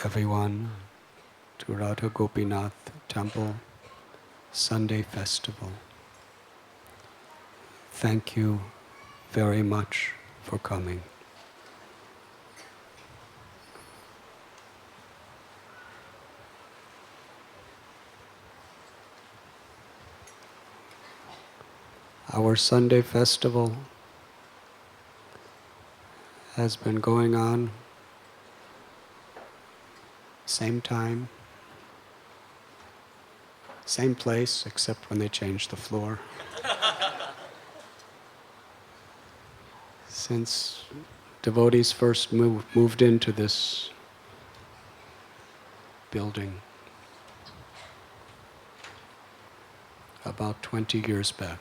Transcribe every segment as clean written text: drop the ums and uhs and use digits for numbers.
everyone to Radha Gopinath Temple Sunday Festival. Thank you very much for coming. Our Sunday Festival has been going on same time, same place, except when they changed the floor. Since devotees first moved into this building about 20 years back.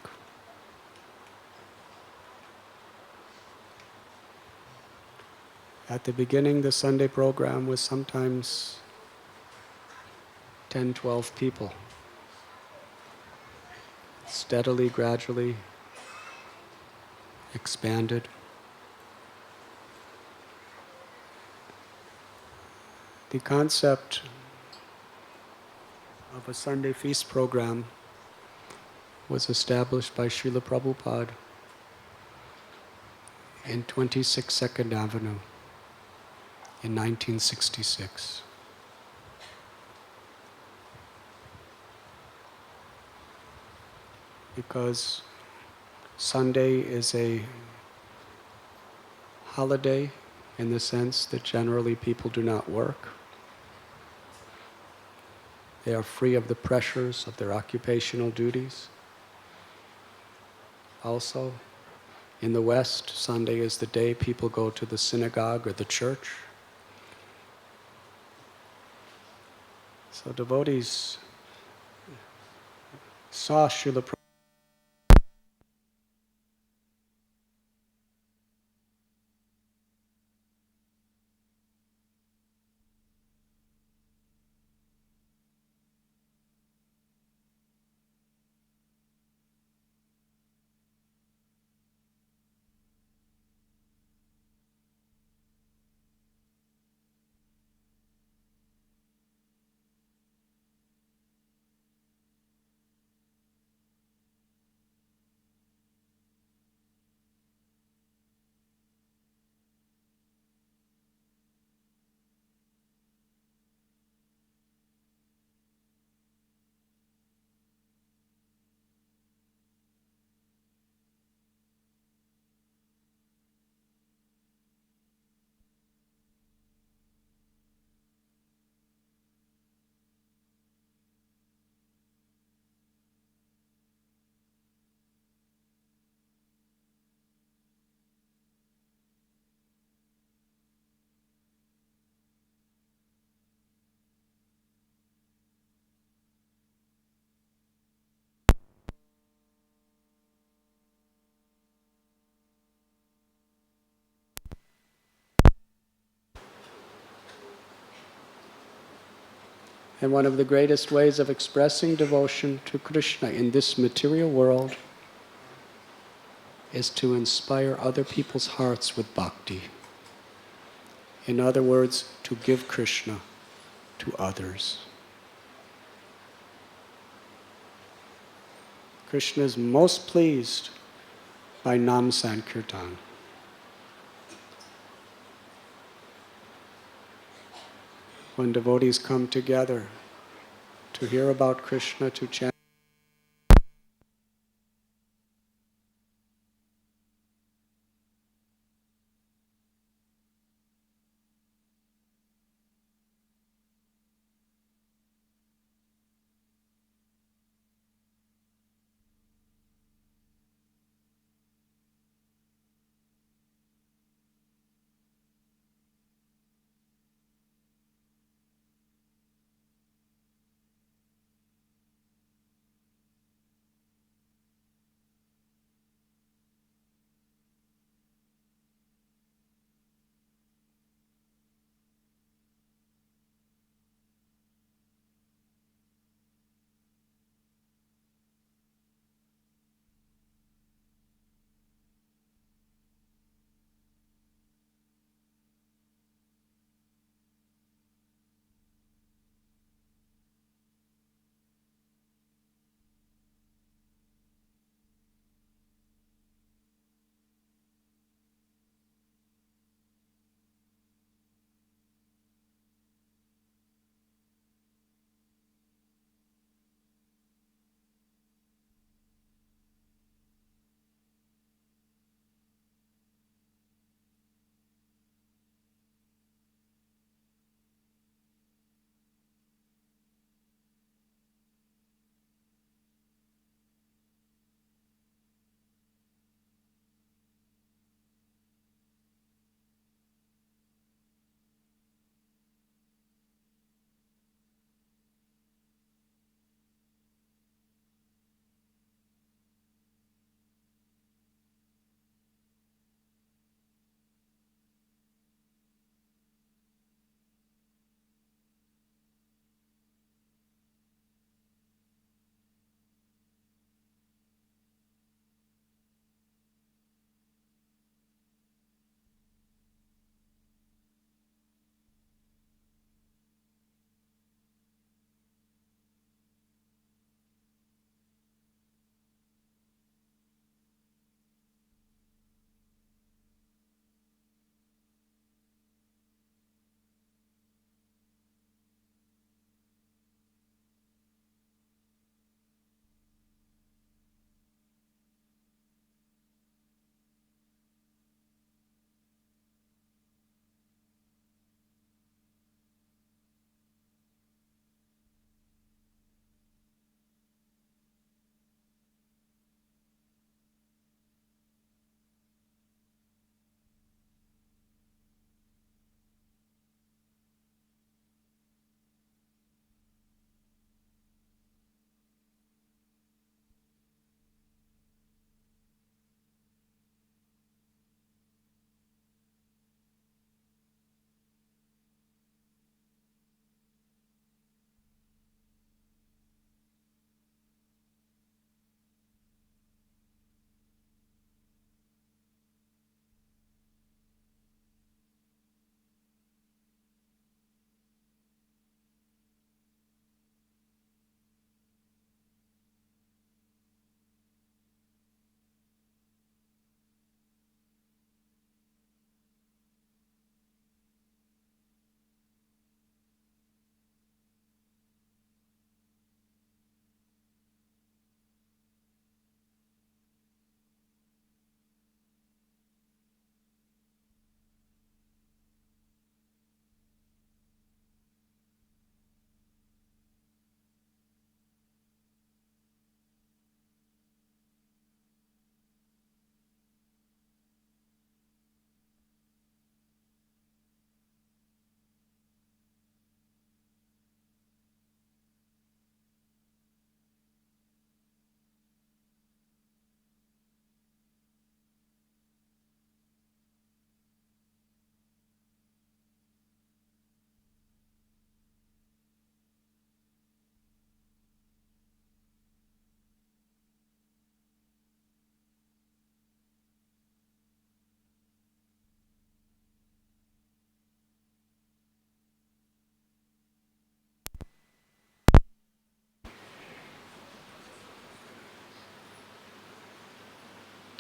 At the beginning, the Sunday program was sometimes 10, 12 people. Steadily, gradually expanded. The concept of a Sunday feast program was established by Srila Prabhupada in 26 Second Avenue in 1966. Because Sunday is a holiday in the sense that generally people do not work. They are free of the pressures of their occupational duties. Also, in the West, Sunday is the day people go to the synagogue or the church. So devotees saw Srila Prabhupada and one of the greatest ways of expressing devotion to Krishna in this material world is to inspire other people's hearts with bhakti. In other words, to give Krishna to others. Krishna is most pleased by Nam Sankirtan. When devotees come together to hear about Krishna, to chant,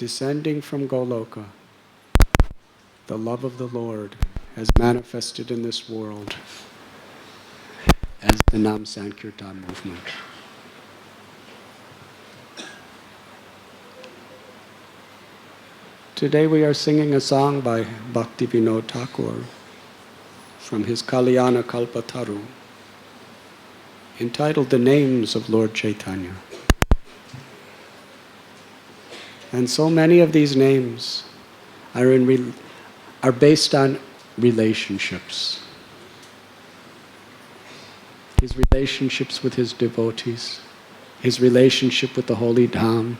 descending from Goloka, the love of the Lord has manifested in this world as the Nam Sankirtan movement. Today we are singing a song by Bhakti Vinod Thakur from his Kalyana Kalpataru, entitled The Names of Lord Chaitanya. And so many of these names are based on relationships. His relationships with his devotees, his relationship with the holy Dham.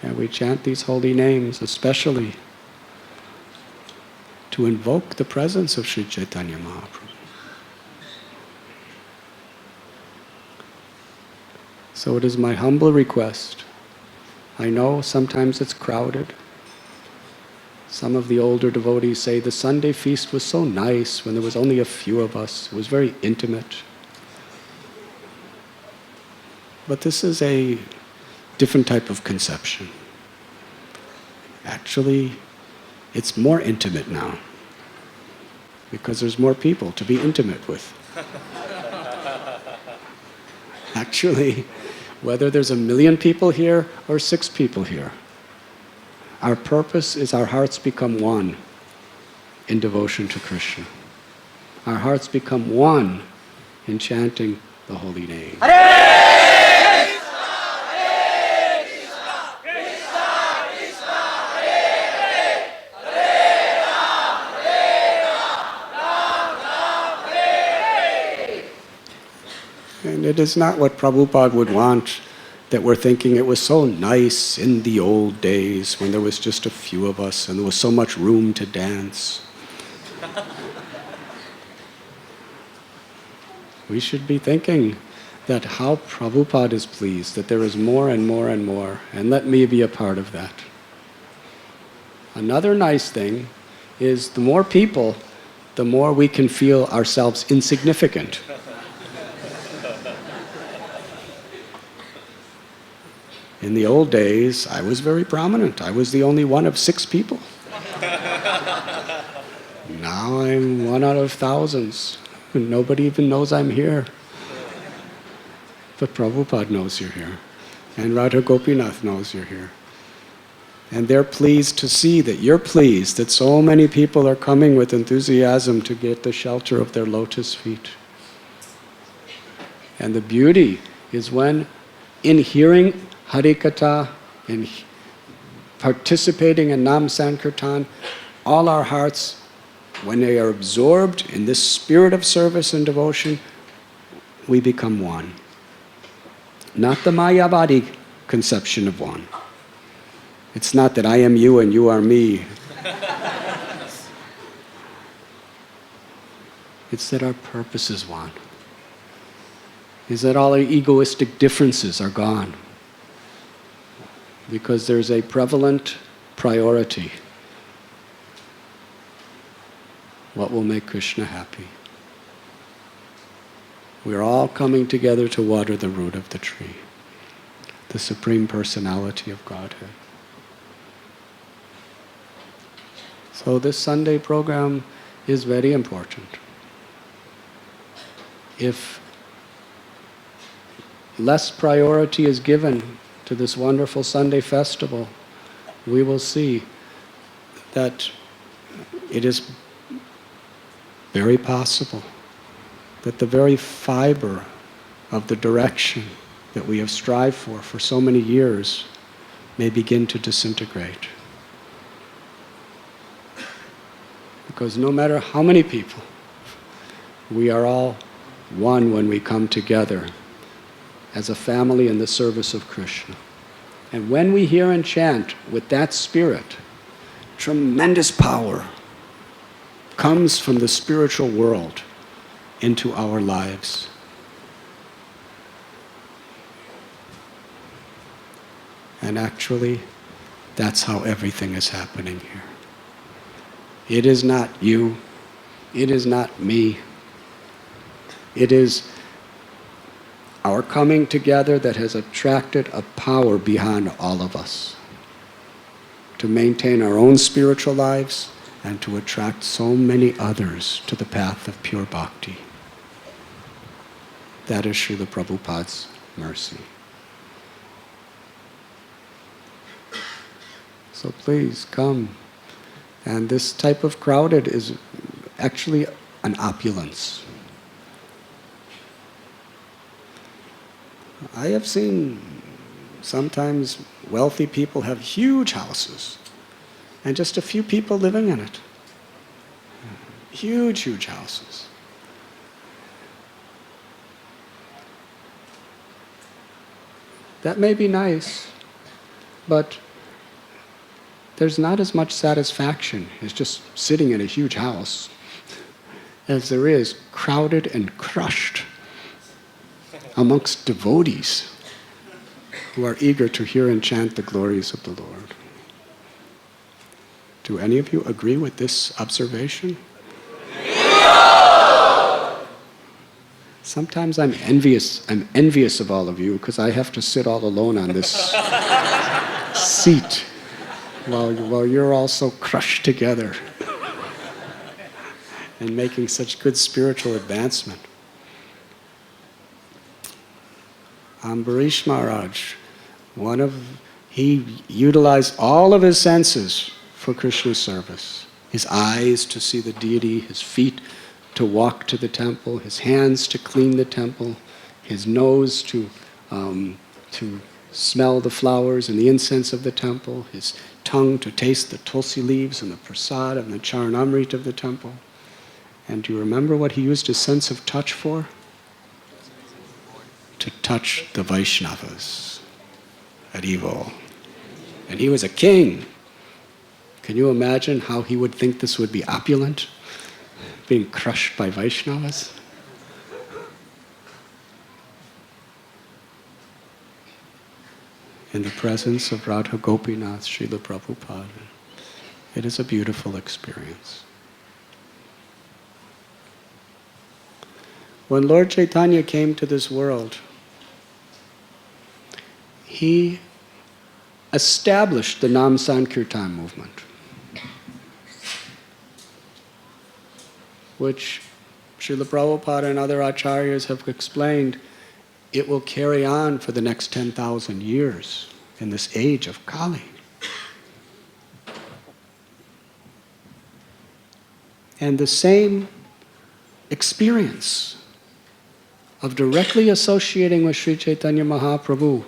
And we chant these holy names especially to invoke the presence of Sri Chaitanya Mahaprabhu. So it is my humble request. I know sometimes it's crowded. Some of the older devotees say the Sunday feast was so nice when there was only a few of us. It was very intimate. But this is a different type of conception. Actually, it's more intimate now because there's more people to be intimate with. Actually, whether there's 1 million people here or 6 people here, our purpose is our hearts become one in devotion to Krishna. Our hearts become one in chanting the holy name. Hare Krishna, Hare Krishna, Krishna Krishna, Hare Hare, Hare Ram, Ram Hare. And it is not what Prabhupada would want, that we're thinking it was so nice in the old days when there was just a few of us and there was so much room to dance. We should be thinking that how Prabhupada is pleased, that there is more and more and more, and let me be a part of that. Another nice thing is the more people, the more we can feel ourselves insignificant. In the old days, I was very prominent. I was the only one of 6 people. Now I'm one out of thousands. Nobody even knows I'm here. But Prabhupada knows you're here. And Radha Gopinath knows you're here. And they're pleased to see that you're pleased, that so many people are coming with enthusiasm to get the shelter of their lotus feet. And the beauty is when, in hearing Harikatha and participating in Nam Sankirtan, all our hearts, when they are absorbed in this spirit of service and devotion, we become one. Not the Mayavadi conception of one. It's not that I am you and you are me. It's that our purpose is one. Is that all our egoistic differences are gone. Because there's a prevalent priority. What will make Krishna happy? We're all coming together to water the root of the tree, the Supreme Personality of Godhead. So this Sunday program is very important. If less priority is given to this wonderful Sunday festival, we will see that it is very possible that the very fiber of the direction that we have strived for so many years may begin to disintegrate. Because no matter how many people, we are all one when we come together as a family in the service of Krishna. And when we hear and chant with that spirit, tremendous power comes from the spiritual world into our lives. And actually, that's how everything is happening here. It is not you, it is not me, it is our coming together that has attracted a power beyond all of us to maintain our own spiritual lives and to attract so many others to the path of pure bhakti. That is Srila Prabhupada's mercy. So please come. And this type of crowded is actually an opulence. I have seen sometimes wealthy people have huge houses and just a few people living in it. Huge, huge houses. That may be nice, but there's not as much satisfaction as just sitting in a huge house as there is crowded and crushed amongst devotees who are eager to hear and chant the glories of the Lord. Do any of you agree with this observation? Sometimes I'm envious of all of you because I have to sit all alone on this seat while you're all so crushed together and making such good spiritual advancement. Ambarish Maharaj, he utilized all of his senses for Krishna's service. His eyes to see the deity, his feet to walk to the temple, his hands to clean the temple, his nose to smell the flowers and the incense of the temple, his tongue to taste the tulsi leaves and the prasad and the charanamrita of the temple. And do you remember what he used his sense of touch for? To touch the Vaishnavas at Evo. And he was a king. Can you imagine how he would think this would be opulent? Being crushed by Vaishnavas? In the presence of Radha Gopinath, Srila Prabhupada. It is a beautiful experience. When Lord Chaitanya came to this world, he established the Nam Sankirtan movement, which Srila Prabhupada and other acharyas have explained, it will carry on for the next 10,000 years in this age of Kali. And the same experience of directly associating with Sri Chaitanya Mahaprabhu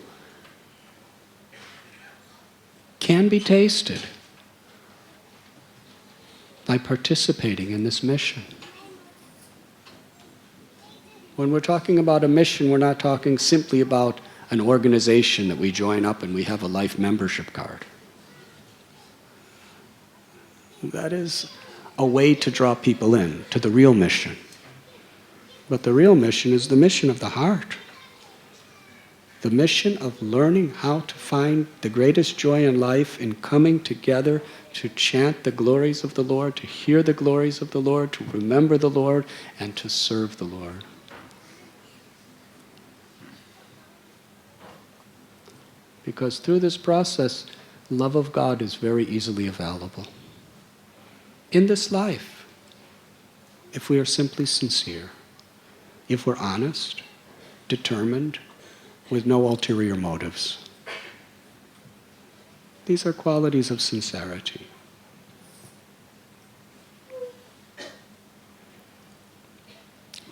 can be tasted by participating in this mission. When we're talking about a mission, we're not talking simply about an organization that we join up and we have a life membership card. That is a way to draw people in to the real mission. But the real mission is the mission of the heart. The mission of learning how to find the greatest joy in life in coming together to chant the glories of the Lord, to hear the glories of the Lord, to remember the Lord, and to serve the Lord. Because through this process, love of God is very easily available. In this life, if we are simply sincere, if we're honest, determined, with no ulterior motives. These are qualities of sincerity.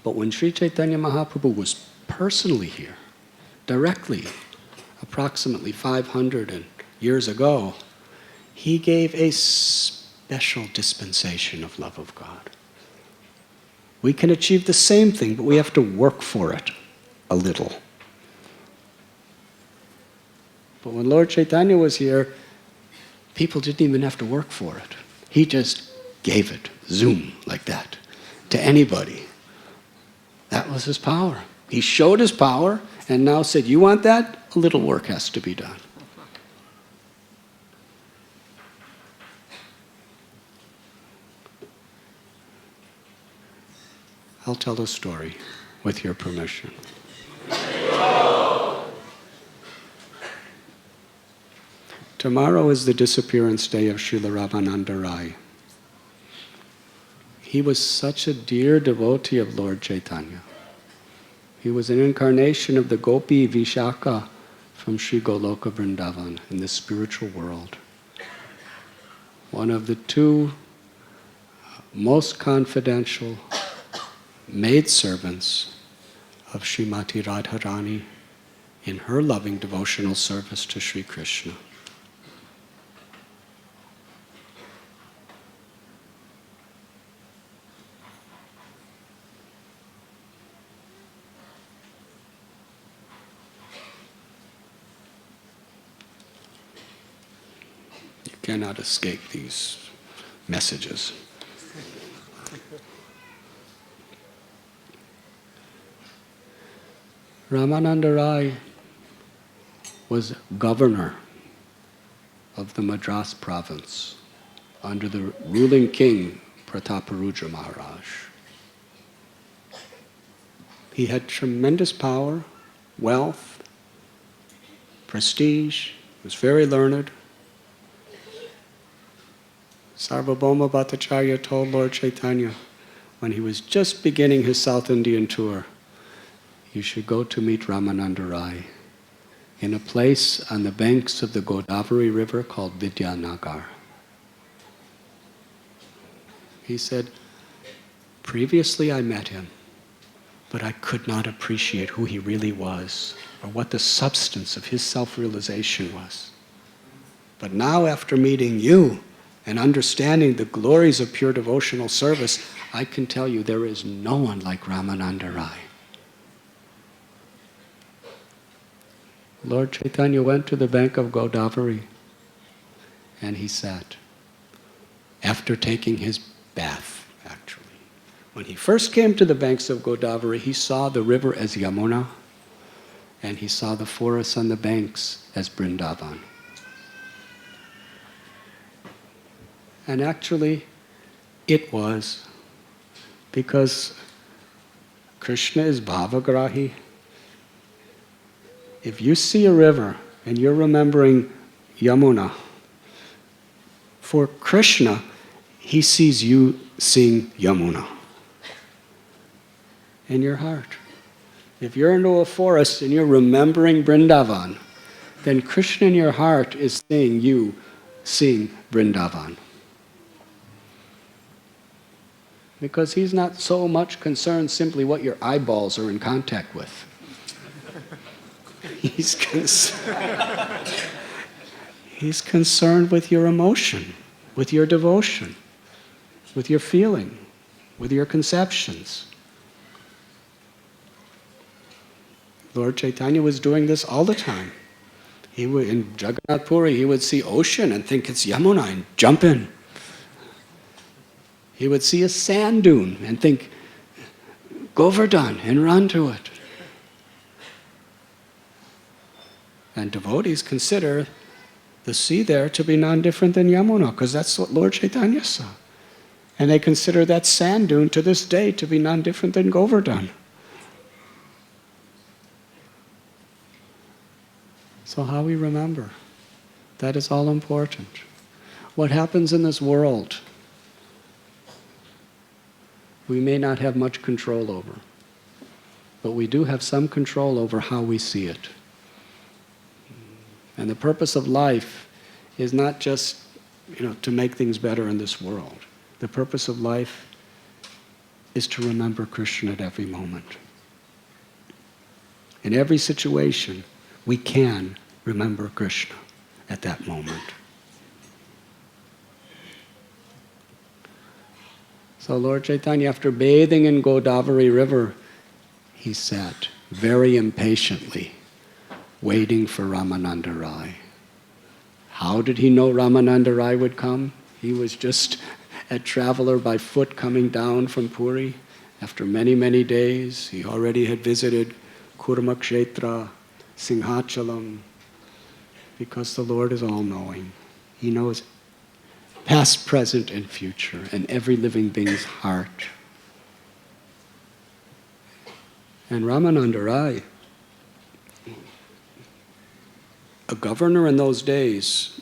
But when Sri Chaitanya Mahaprabhu was personally here, directly, approximately 500 years ago, he gave a special dispensation of love of God. We can achieve the same thing, but we have to work for it a little. But when Lord Chaitanya was here, people didn't even have to work for it. He just gave it, zoom, like that, to anybody. That was his power. He showed his power and now said, you want that? A little work has to be done. I'll tell a story with your permission. Tomorrow is the disappearance day of Srila Ramananda Rai. He was such a dear devotee of Lord Chaitanya. He was an incarnation of the Gopi Vishaka from Sri Goloka Vrindavan in the spiritual world. One of the two most confidential maidservants of Srimati Radharani in her loving devotional service to Sri Krishna. You cannot escape these messages. Ramananda Rai was governor of the Madras province under the ruling king Prataparudra Maharaj. He had tremendous power, wealth, prestige, was very learned. Sarvabhauma Bhattacharya told Lord Chaitanya when he was just beginning his South Indian tour, you should go to meet Ramananda Rai in a place on the banks of the Godavari River called Vidyanagar. He said, previously I met him, but I could not appreciate who he really was or what the substance of his self-realization was. But now after meeting you and understanding the glories of pure devotional service, I can tell you there is no one like Ramananda Rai. Lord Chaitanya went to the bank of Godavari and he sat after taking his bath, actually. When he first came to the banks of Godavari, he saw the river as Yamuna and he saw the forests on the banks as Vrindavan. And actually, it was because Krishna is bhavagrahi. If you see a river and you're remembering Yamuna, for Krishna, he sees you seeing Yamuna in your heart. If you're into a forest and you're remembering Vrindavan, then Krishna in your heart is seeing you seeing Vrindavan. Because he's not so much concerned simply what your eyeballs are in contact with. He's concerned with your emotion, with your devotion, with your feeling, with your conceptions. Lord Chaitanya was doing this all the time. He would, in Jagannath Puri, he would see ocean and think it's Yamuna and jump in. He would see a sand dune and think, Govardhan, and run to it. And devotees consider the sea there to be non-different than Yamuna, because that's what Lord Chaitanya saw. And they consider that sand dune to this day to be non-different than Govardhan. So how we remember, that is all important. What happens in this world, we may not have much control over, but we do have some control over how we see it. And the purpose of life is not just, to make things better in this world. The purpose of life is to remember Krishna at every moment. In every situation, we can remember Krishna at that moment. So Lord Chaitanya, after bathing in Godavari River, he sat very impatiently, waiting for Ramananda Rai. How did he know Ramananda Rai would come? He was just a traveler by foot coming down from Puri. After many, many days, he already had visited Kurmakshetra, Singhachalam, because the Lord is all-knowing. He knows past, present, and future, and every living being's heart. And Ramananda Rai, a governor in those days,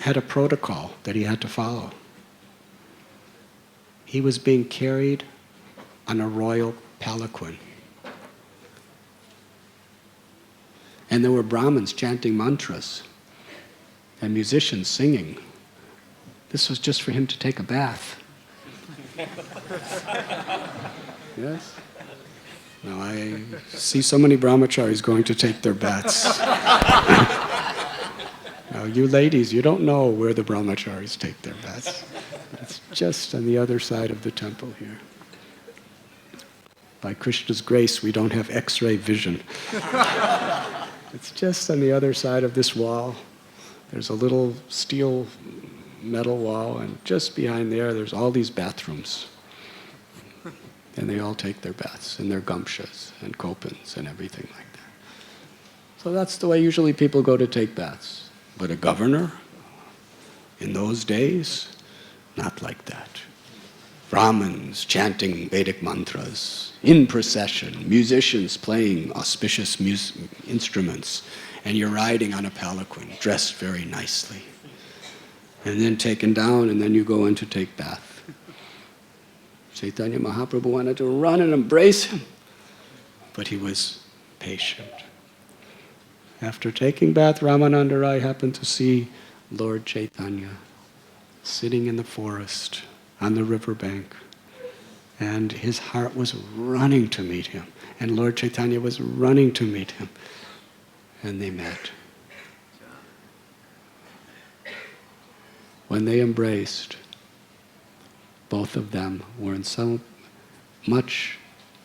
had a protocol that he had to follow. He was being carried on a royal palanquin. And there were Brahmins chanting mantras and musicians singing. This was just for him to take a bath. Yes? Now I see so many brahmacharis going to take their baths. Now you ladies, you don't know where the brahmacharis take their baths. It's just on the other side of the temple here. By Krishna's grace, we don't have X-ray vision. It's just on the other side of this wall. There's a little steel metal wall, and just behind there, there's all these bathrooms. And they all take their baths in their gamshas and kopans and everything like that. So that's the way usually people go to take baths. But a governor, in those days, not like that. Brahmins chanting Vedic mantras, in procession, musicians playing auspicious instruments, and you're riding on a palanquin, dressed very nicely. And then taken down, and then you go in to take bath. Chaitanya Mahaprabhu wanted to run and embrace him, but he was patient. After taking bath, Ramananda Rai happened to see Lord Chaitanya sitting in the forest on the riverbank, and his heart was running to meet him, and Lord Chaitanya was running to meet him, and they met. When they embraced, both of them were in so much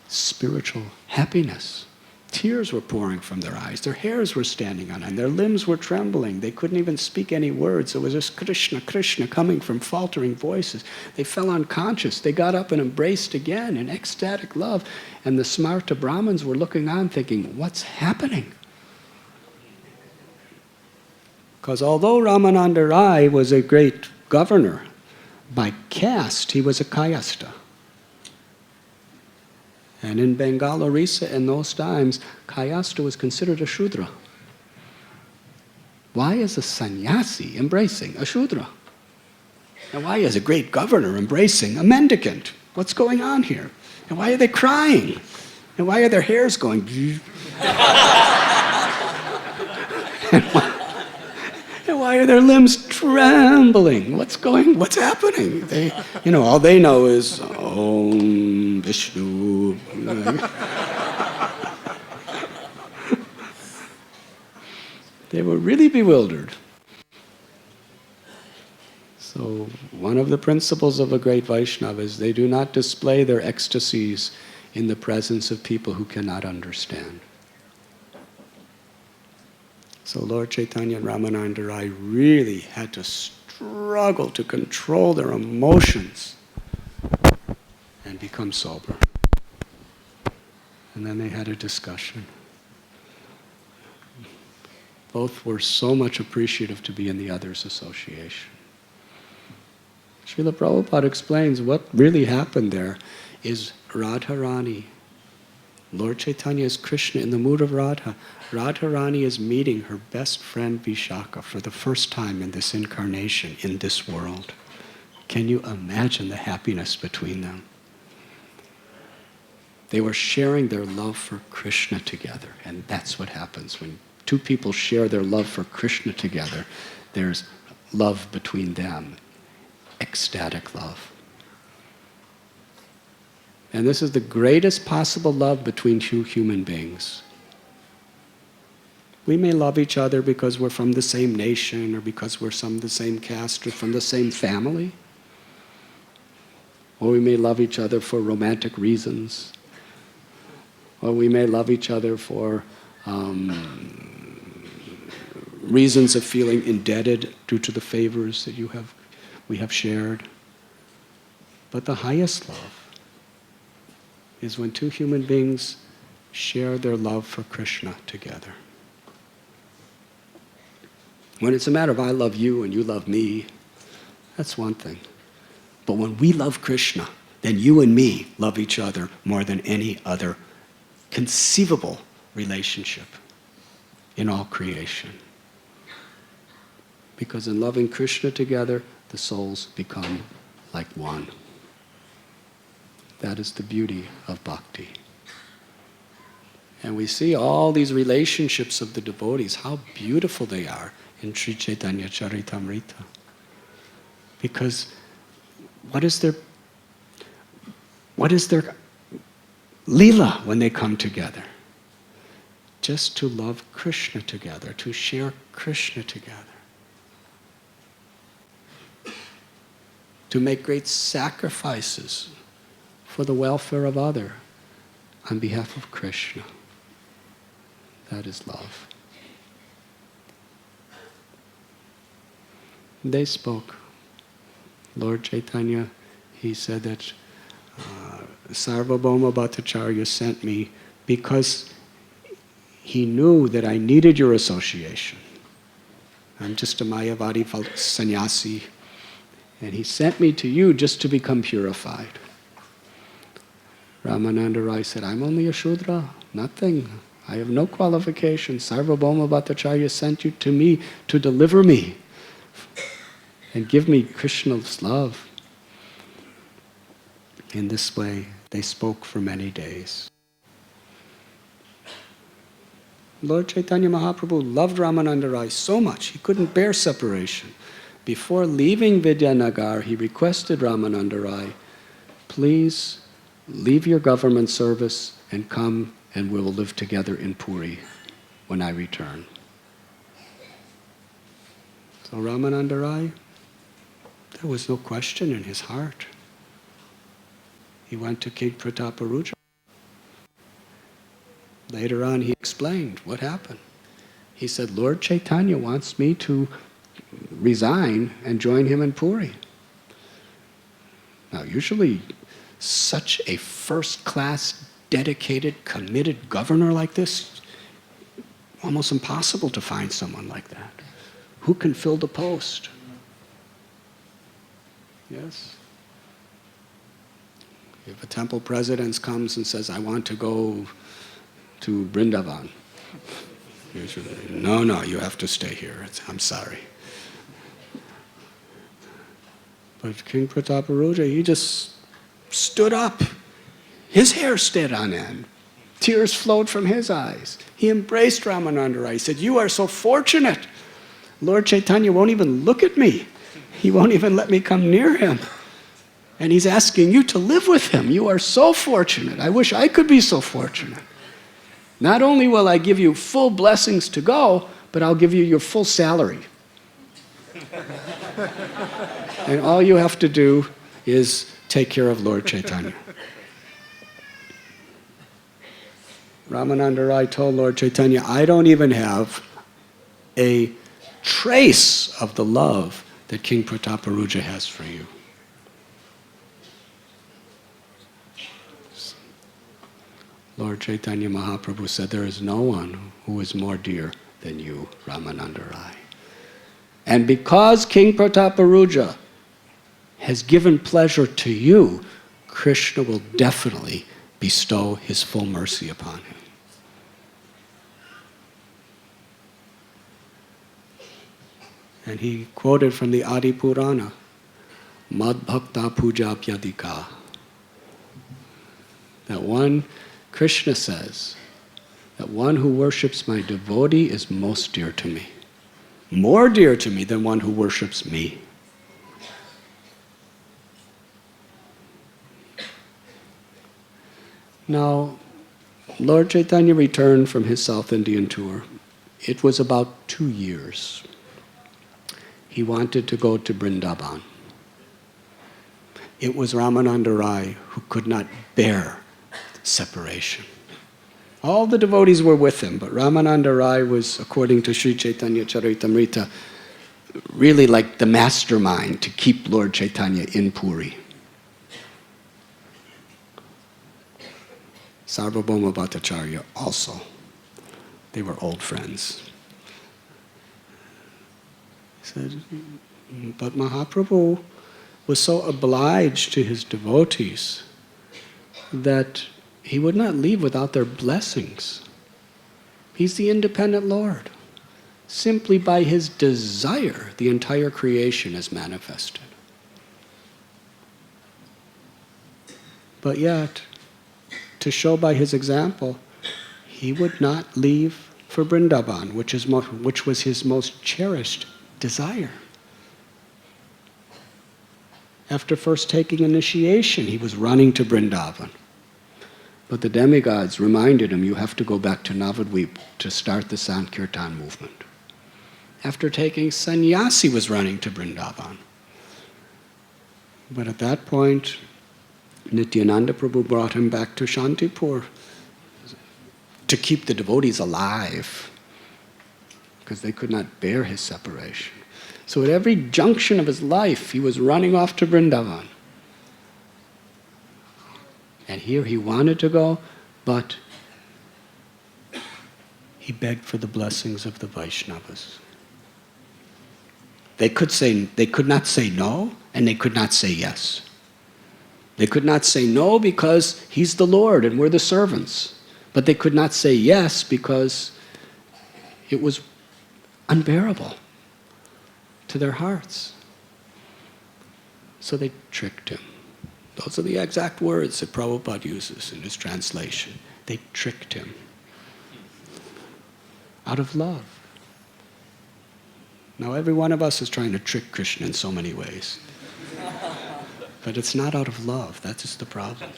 spiritual happiness. Tears were pouring from their eyes, their hairs were standing on end, their limbs were trembling, they couldn't even speak any words. It was just Krishna, Krishna coming from faltering voices. They fell unconscious, they got up and embraced again in ecstatic love, and the Smarta Brahmins were looking on thinking, what's happening? Because although Ramananda Rai was a great governor, by caste he was a Kayastha. And in Bengal, Orissa, in those times, Kayastha was considered a Shudra. Why is a sannyasi embracing a Shudra? And why is a great governor embracing a mendicant? What's going on here? And why are they crying? And why are their hairs going? And why are their limbs trembling? What's happening? All they know is Om Vishnu. They were really bewildered. So one of the principles of a great Vaishnava is they do not display their ecstasies in the presence of people who cannot understand. So Lord Chaitanya and Ramananda Rai really had to struggle to control their emotions and become sober. And then they had a discussion. Both were so much appreciative to be in the other's association. Srila Prabhupada explains what really happened there is Radharani. Lord Chaitanya is Krishna in the mood of Radha. Radharani is meeting her best friend Vishaka for the first time in this incarnation, in this world. Can you imagine the happiness between them? They were sharing their love for Krishna together, and that's what happens when two people share their love for Krishna together. There's love between them, ecstatic love. And this is the greatest possible love between two human beings. We may love each other because we're from the same nation, or because we're from the same caste, or from the same family. Or we may love each other for romantic reasons. Or we may love each other for reasons of feeling indebted due to the favors that we have shared. But the highest love is when two human beings share their love for Krishna together. When it's a matter of I love you and you love me, that's one thing. But when we love Krishna, then you and me love each other more than any other conceivable relationship in all creation. Because in loving Krishna together, the souls become like one. That is the beauty of bhakti. And we see all these relationships of the devotees, how beautiful they are in Sri Chaitanya Charitamrita. Because what is their lila when they come together? Just to love Krishna together, to share Krishna together. To make great sacrifices for the welfare of others on behalf of Krishna. That is love. They spoke. Lord Chaitanya, he said that Sarvabhauma Bhattacharya sent me because he knew that I needed your association. I'm just a Mayavadi sannyasi, and he sent me to you just to become purified. Ramananda Rai said, I'm only a Shudra, nothing. I have no qualifications. Sarvabhauma Bhattacharya sent you to me to deliver me and give me Krishna's love. In this way, they spoke for many days. Lord Chaitanya Mahaprabhu loved Ramananda Rai so much, he couldn't bear separation. Before leaving Vidyanagar, he requested Ramananda Rai, please leave your government service and come and we will live together in Puri when I return. So Ramananda Rai, there was no question in his heart. He went to King Prataparuja. Later on he explained what happened. He said, Lord Chaitanya wants me to resign and join him in Puri. Now usually such a first-class, dedicated, committed governor like this, almost impossible to find someone like that. Who can fill the post? Yes? If a temple president comes and says, I want to go to Vrindavan, usually, no, you have to stay here. I'm sorry. But King Prataparuja, he just stood up. His hair stood on end. Tears flowed from his eyes. He embraced Ramananda Rai. He said, you are so fortunate. Lord Chaitanya won't even look at me. He won't even let me come near him. And he's asking you to live with him. You are so fortunate. I wish I could be so fortunate. Not only will I give you full blessings to go, but I'll give you your full salary. And all you have to do is take care of Lord Chaitanya. Ramananda Rai told Lord Chaitanya, I don't even have a trace of the love that King Prataparuja has for you. Lord Chaitanya Mahaprabhu said, there is no one who is more dear than you, Ramananda Rai. And because King Prataparuja has given pleasure to you, Krishna will definitely bestow his full mercy upon him. And he quoted from the Adi Purana, Mad Bhakta Puja Pyadika. That one, Krishna says, that one who worships my devotee is most dear to me. More dear to me than one who worships me. Now, Lord Chaitanya returned from his South Indian tour. It was about 2 years. He wanted to go to Vrindavan. It was Ramananda Rai who could not bear separation. All the devotees were with him, but Ramananda Rai was, according to Sri Chaitanya Charitamrita, really like the mastermind to keep Lord Chaitanya in Puri. Sarvabhauma Bhattacharya also. They were old friends. He said, but Mahaprabhu was so obliged to his devotees that he would not leave without their blessings. He's the independent Lord. Simply by his desire, the entire creation is manifested. But yet, to show by his example, he would not leave for Vrindavan, which was his most cherished desire. After first taking initiation, he was running to Vrindavan. But the demigods reminded him, you have to go back to Navadvip to start the Sankirtan movement. After taking sannyas, he was running to Vrindavan. But at that point, Nityananda Prabhu brought him back to Shantipur to keep the devotees alive, because they could not bear his separation. So at every junction of his life, he was running off to Vrindavan. And here he wanted to go, but he begged for the blessings of the Vaishnavas. They could not say no, and they could not say yes. They could not say no because he's the Lord and we're the servants. But they could not say yes because it was unbearable to their hearts. So they tricked him. Those are the exact words that Prabhupada uses in his translation. They tricked him out of love. Now every one of us is trying to trick Krishna in so many ways. But it's not out of love. That's just the problem.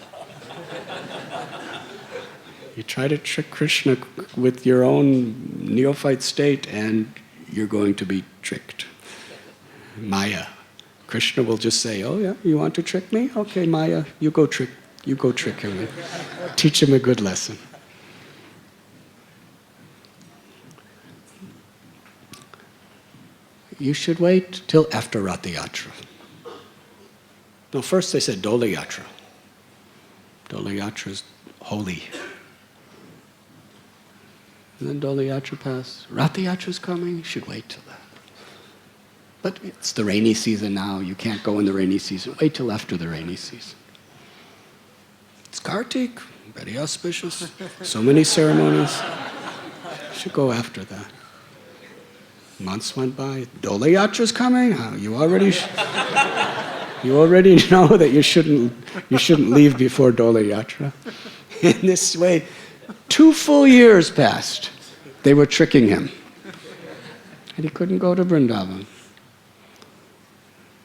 You try to trick Krishna with your own neophyte state and you're going to be tricked. Maya. Krishna will just say, oh yeah, you want to trick me? Okay, Maya, you go trick him. Teach him a good lesson. You should wait till after Ratha Yatra. No, first they said Dola Yatra. Dola Yatra is holy. And then Dola Yatra passed. Ratha Yatra is coming, you should wait till that. But it's the rainy season now, you can't go in the rainy season. Wait till after the rainy season. It's Kartik, very auspicious. So many ceremonies. You should go after that. Months went by. Dola Yatra's coming. You already know that you shouldn't leave before Dola Yatra. In this way, 2 full years passed. They were tricking him, and he couldn't go to Vrindavan.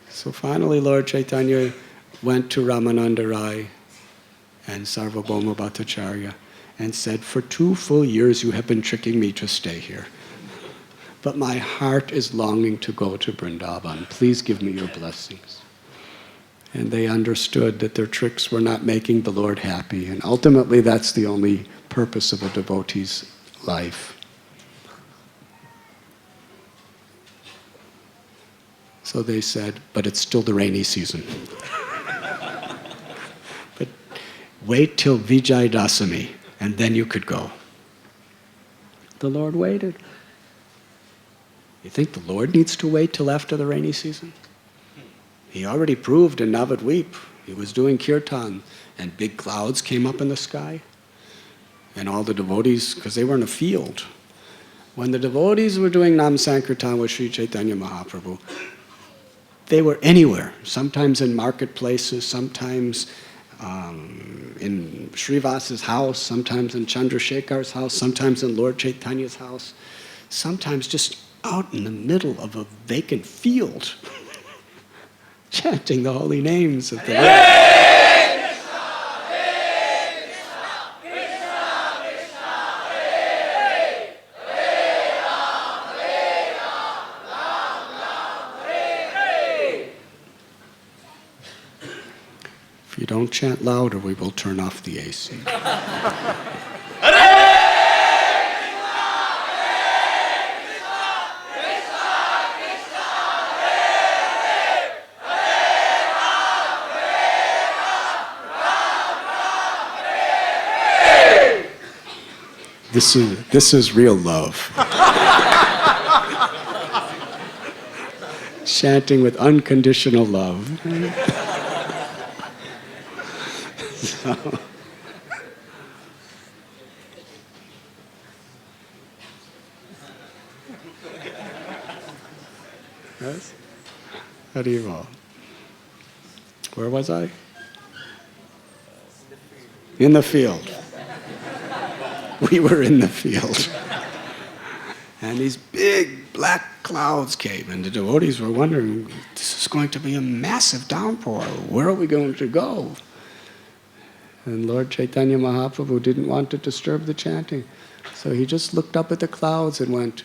So finally, Lord Chaitanya went to Ramananda Rai and Sarvabhauma Bhattacharya and said, for 2 full years you have been tricking me to stay here. But my heart is longing to go to Vrindavan. Please give me your blessings. And they understood that their tricks were not making the Lord happy. And ultimately, that's the only purpose of a devotee's life. So they said, but it's still the rainy season. But wait till Vijay Dasami, and then you could go. The Lord waited. You think the Lord needs to wait till after the rainy season? He already proved in Navadvip. He was doing kirtan, and big clouds came up in the sky. And all the devotees, because they were in a field, when the devotees were doing Nam Sankirtan with Sri Chaitanya Mahaprabhu, they were anywhere, sometimes in marketplaces, sometimes in Srivasa's house, sometimes in Chandrasekhar's house, sometimes in Lord Chaitanya's house, sometimes just out in the middle of a vacant field, chanting the holy names of the Lord. If you don't chant louder, we will turn off the AC. This is real love. Chanting with unconditional love. So. Yes? Haribol. Where was I? In the field. We were in the field. And these big black clouds came, and the devotees were wondering, this is going to be a massive downpour. Where are we going to go? And Lord Chaitanya Mahaprabhu didn't want to disturb the chanting. So he just looked up at the clouds and went,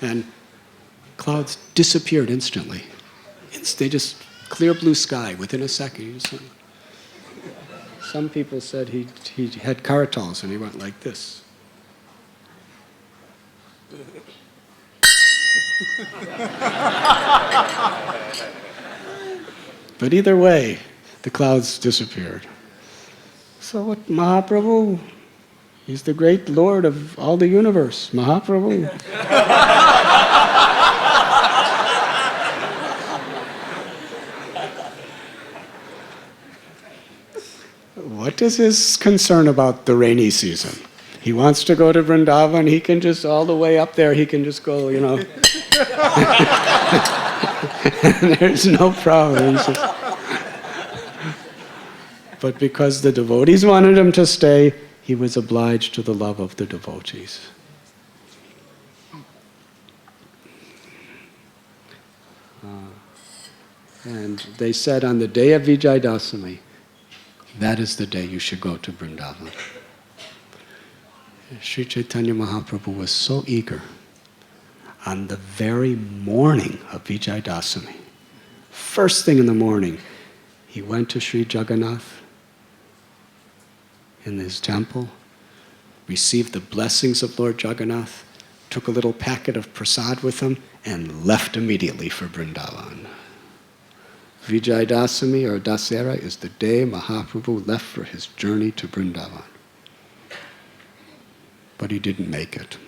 and clouds disappeared instantly. They just, clear blue sky within a second. Some people said he had karatals and he went like this. But either way, the clouds disappeared. So what, Mahaprabhu? He's the great Lord of all the universe, Mahaprabhu. What is his concern about the rainy season? He wants to go to Vrindavan, he can just, all the way up there, he can just go, There's no problem. But because the devotees wanted him to stay, he was obliged to the love of the devotees. And they said on the day of Vijayadashami, that is the day you should go to Vrindavan. Sri Chaitanya Mahaprabhu was so eager. On the very morning of Vijayadashami, first thing in the morning, he went to Sri Jagannath in his temple, received the blessings of Lord Jagannath, took a little packet of prasad with him, and left immediately for Vrindavan. Vijayadashami or Dasera is the day Mahaprabhu left for his journey to Vrindavan. But he didn't make it.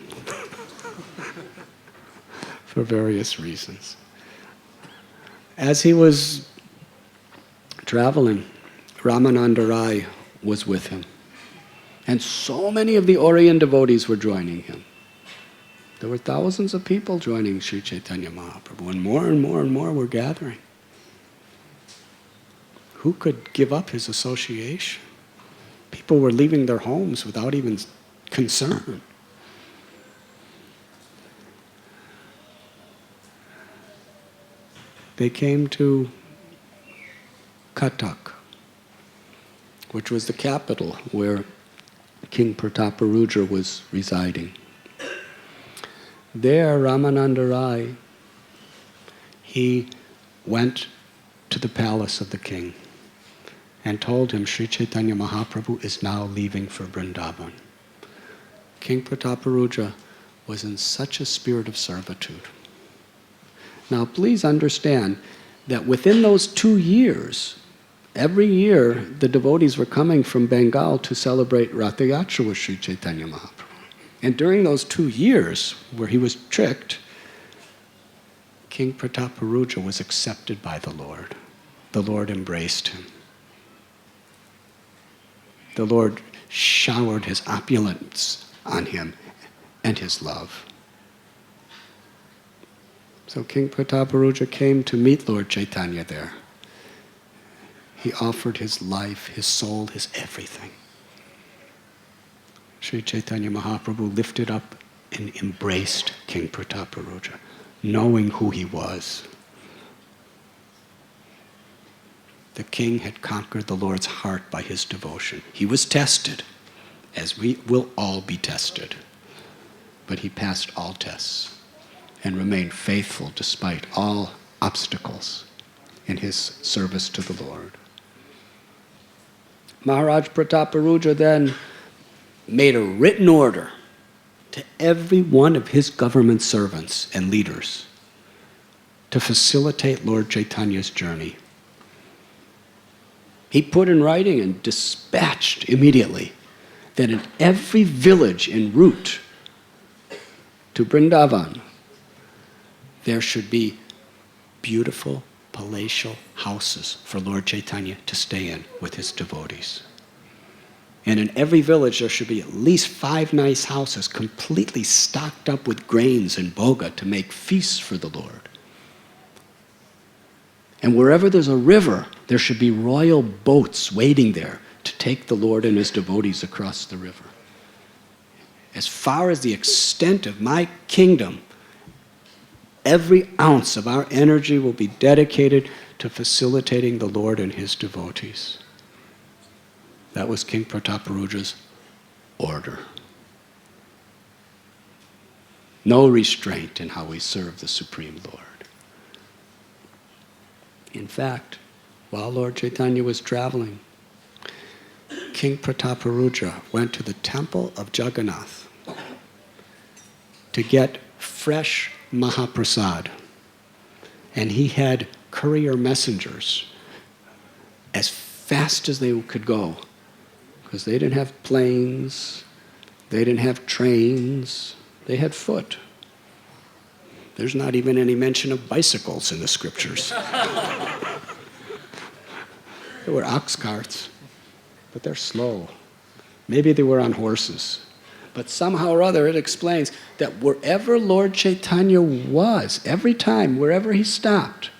For various reasons. As he was traveling, Ramananda Rai was with him. And so many of the Oriyan devotees were joining him. There were thousands of people joining Sri Chaitanya Mahaprabhu, and more were gathering. Who could give up his association? People were leaving their homes without even concern. They came to Cuttack, which was the capital where King Prataparudra was residing. There, Ramananda Rai, he went to the palace of the king and told him Sri Chaitanya Mahaprabhu is now leaving for Vrindavan. King Prataparudra was in such a spirit of servitude. Now please understand that within those 2 years, every year the devotees were coming from Bengal to celebrate Ratha Yatra with Sri Chaitanya Mahaprabhu. And during those 2 years where he was tricked, King Prataparudra was accepted by the Lord. The Lord embraced him. The Lord showered his opulence on him and his love. So King Prataparudra came to meet Lord Chaitanya there. He offered his life, his soul, his everything. Sri Chaitanya Mahaprabhu lifted up and embraced King Prataparudra, knowing who he was. The king had conquered the Lord's heart by his devotion. He was tested, as we will all be tested. But he passed all tests and remained faithful despite all obstacles in his service to the Lord. Maharaj Prataparudra then made a written order to every one of his government servants and leaders to facilitate Lord Chaitanya's journey. He put in writing and dispatched immediately that in every village en route to Vrindavan, there should be beautiful palatial houses for Lord Chaitanya to stay in with his devotees. And in every village, there should be at least 5 nice houses completely stocked up with grains and boga to make feasts for the Lord. And wherever there's a river, there should be royal boats waiting there to take the Lord and his devotees across the river. As far as the extent of my kingdom, every ounce of our energy will be dedicated to facilitating the Lord and his devotees. That was King Prataparudra's order. No restraint in how we serve the Supreme Lord. In fact, while Lord Chaitanya was traveling, King Prataparudra went to the temple of Jagannath to get fresh Mahaprasad. And he had courier messengers as fast as they could go, because they didn't have planes, they didn't have trains, they had foot. There's not even any mention of bicycles in the scriptures. There were ox carts, but they're slow. Maybe they were on horses. But somehow or other it explains that wherever Lord Chaitanya was, every time, wherever he stopped,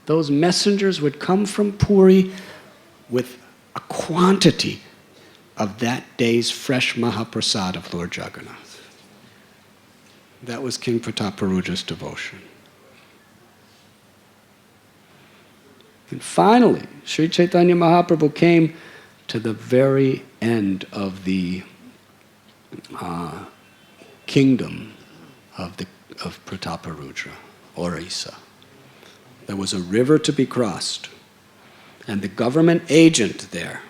those messengers would come from Puri with a quantity of that day's fresh Mahaprasad of Lord Jagannath. That was King Prataparudra's devotion. And finally, Sri Chaitanya Mahaprabhu came to the very end of the kingdom of Prataparudra, Orissa. There was a river to be crossed, and the government agent there,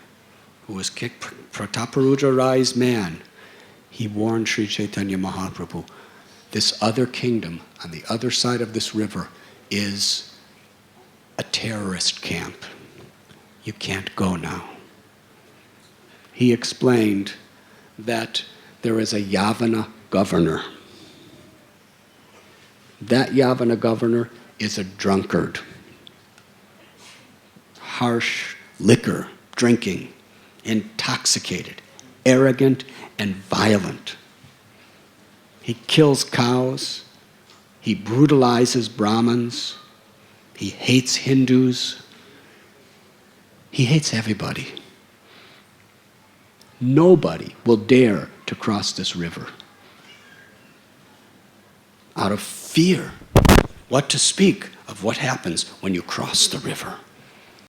who was Prataparudra Rai's man, he warned Sri Chaitanya Mahaprabhu, this other kingdom on the other side of this river is a terrorist camp. You can't go now. He explained that there is a Yavana governor. That Yavana governor is a drunkard. Harsh liquor, drinking, intoxicated, arrogant, and violent. He kills cows. He brutalizes Brahmins. He hates Hindus. He hates everybody. Nobody will dare to cross this river out of fear. What to speak of what happens when you cross the river?